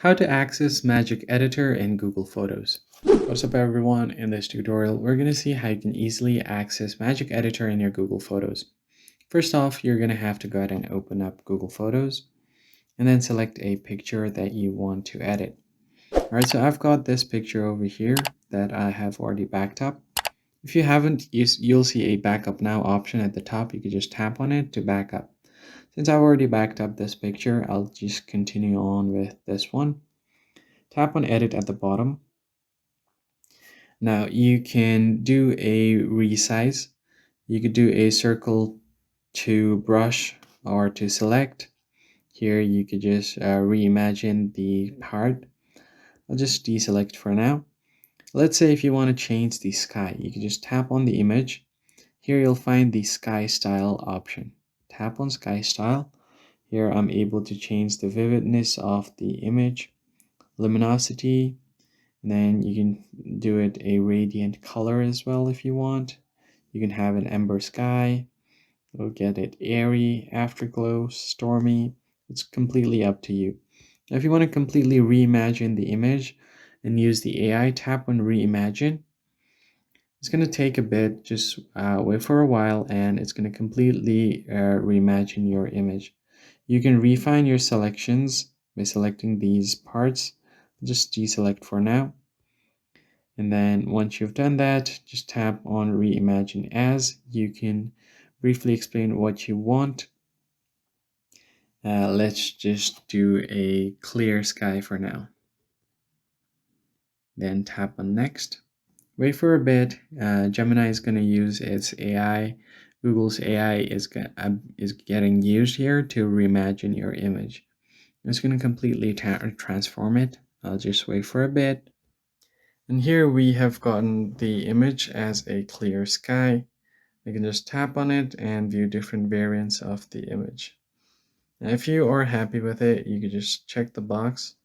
How to access Magic Editor in Google Photos. What's up everyone, in this tutorial we're going to see how you can easily access Magic Editor in your Google Photos. First off, you're going to have to go ahead and open up Google Photos and then select a picture that you want to edit. Alright, so I've got this picture over here that I have already backed up. If you haven't, you'll see a backup now option at the top. You can just tap on it to back up. Since I've already backed up this picture, I'll just continue on with this one. Tap on edit at the bottom. Now you can do a resize. You could do a circle to brush or to select. Here you could just reimagine the part. I'll just deselect for now. Let's say if you want to change the sky, you can just tap on the image. Here you'll find the sky style option. Tap on sky style. Here I'm able to change the vividness of the image, luminosity, and then you can do it a radiant color as well if you want. You can have an ember sky. We'll get it airy, afterglow, stormy. It's completely up to you. Now, if you want to completely reimagine the image and use the AI, tap on reimagine. It's going to take a bit, just wait for a while, and it's going to completely reimagine your image. You can refine your selections by selecting these parts. Just deselect for now. And then once you've done that, just tap on reimagine as. You can briefly explain what you want. Let's just do a clear sky for now. Then tap on next. Wait for a bit. Gemini is going to use its AI. Google's AI is getting used here to reimagine your image. It's going to completely transform it. I'll just wait for a bit. And here we have gotten the image as a clear sky. You can just tap on it and view different variants of the image. Now, if you are happy with it, you can just check the box.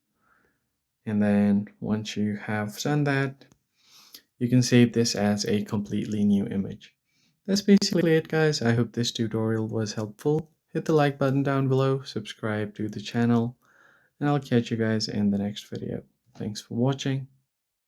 And then once you have done that, you can save this as a completely new image. That's basically it, guys. I hope this tutorial was helpful. Hit the like button down below, subscribe to the channel, and I'll catch you guys in the next video. Thanks for watching.